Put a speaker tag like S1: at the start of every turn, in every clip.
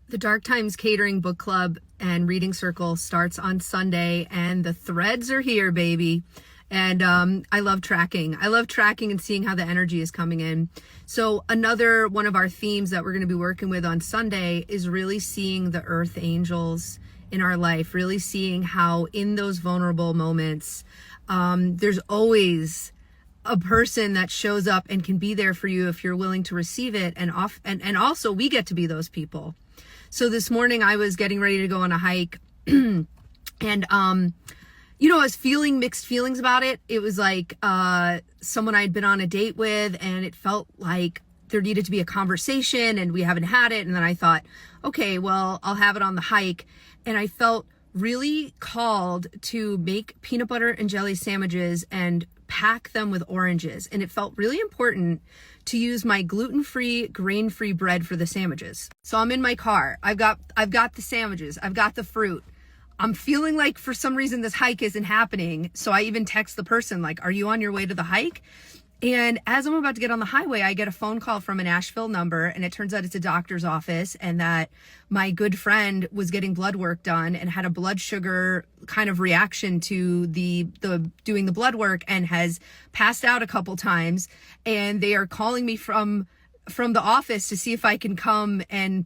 S1: The Dark Times Catering Book Club and Reading Circle starts on Sunday, and the threads are here, baby. And I love tracking. I love tracking and seeing how the energy is coming in. So another one of our themes that we're going to be working with on Sunday is really seeing the earth angels in our life, really seeing how in those vulnerable moments, there's always a person that shows up and can be there for you if you're willing to receive it. And also we get to be those people. So this morning I was getting ready to go on a hike and, I was feeling mixed feelings about it. It was like, someone I'd been on a date with, and it felt like there needed to be a conversation and we haven't had it. And then I thought, okay, well, I'll have it on the hike. And I felt really called to make peanut butter and jelly sandwiches and pack them with oranges. And it felt really important to use my gluten-free, grain-free bread for the sandwiches. So I'm in my car. I've got the sandwiches. I've got the fruit. I'm feeling like for some reason this hike isn't happening. So I even text the person like, are you on your way to the hike? And as I'm about to get on the highway, I get a phone call from an Asheville number, and it turns out it's a doctor's office, and that my good friend was getting blood work done and had a blood sugar kind of reaction to the doing the blood work and has passed out a couple times. And they are calling me from the office to see if I can come and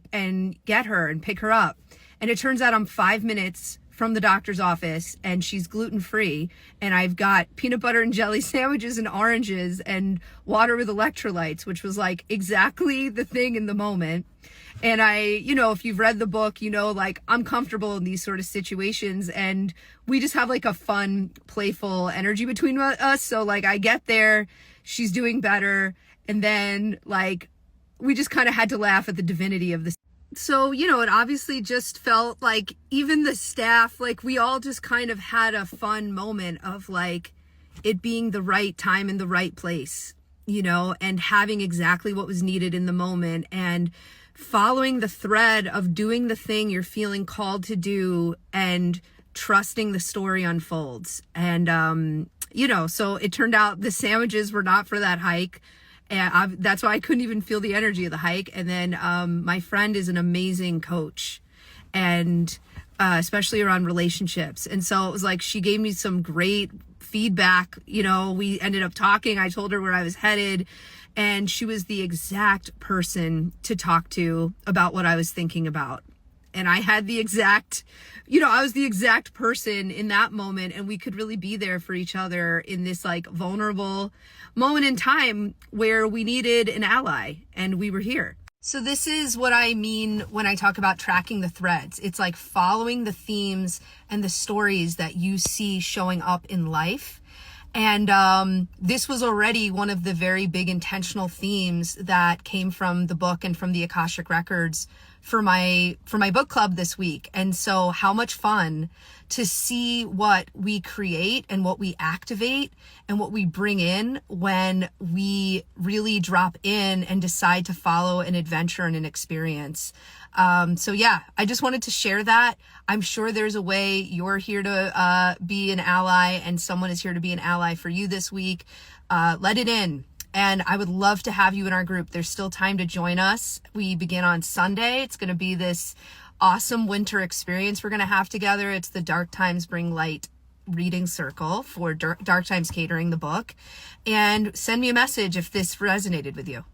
S1: get her and pick her up. And it turns out I'm 5 minutes from the doctor's office, and she's gluten-free, and I've got peanut butter and jelly sandwiches and oranges and water with electrolytes, which was like exactly the thing in the moment. And if you've read the book, like I'm comfortable in these sort of situations, and we just have like a fun, playful energy between us. So like I get there, she's doing better, and then like we just kind of had to laugh at the divinity of this. So, it obviously just felt like even the staff, like we all just kind of had a fun moment of like it being the right time in the right place, and having exactly what was needed in the moment and following the thread of doing the thing you're feeling called to do and trusting the story unfolds. And, so it turned out the sandwiches were not for that hike. And that's why I couldn't even feel the energy of the hike. And then my friend is an amazing coach, and especially around relationships. And so it was like she gave me some great feedback. We ended up talking. I told her where I was headed, and she was the exact person to talk to about what I was thinking about. And I had the exact, I was the exact person in that moment, and we could really be there for each other in this like vulnerable moment in time where we needed an ally, and we were here. So this is what I mean when I talk about tracking the threads. It's like following the themes and the stories that you see showing up in life. And this was already one of the very big intentional themes that came from the book and from the Akashic Records for my book club this week. And so how much fun to see what we create and what we activate and what we bring in when we really drop in and decide to follow an adventure and an experience. So yeah, I just wanted to share that. I'm sure there's a way you're here to be an ally, and someone is here to be an ally for you this week. Let it in. And I would love to have you in our group. There's still time to join us. We begin on Sunday. It's going to be this awesome winter experience we're going to have together. It's the Dark Times Bring Light Reading Circle for Dark Times Catering, the book. And send me a message if this resonated with you.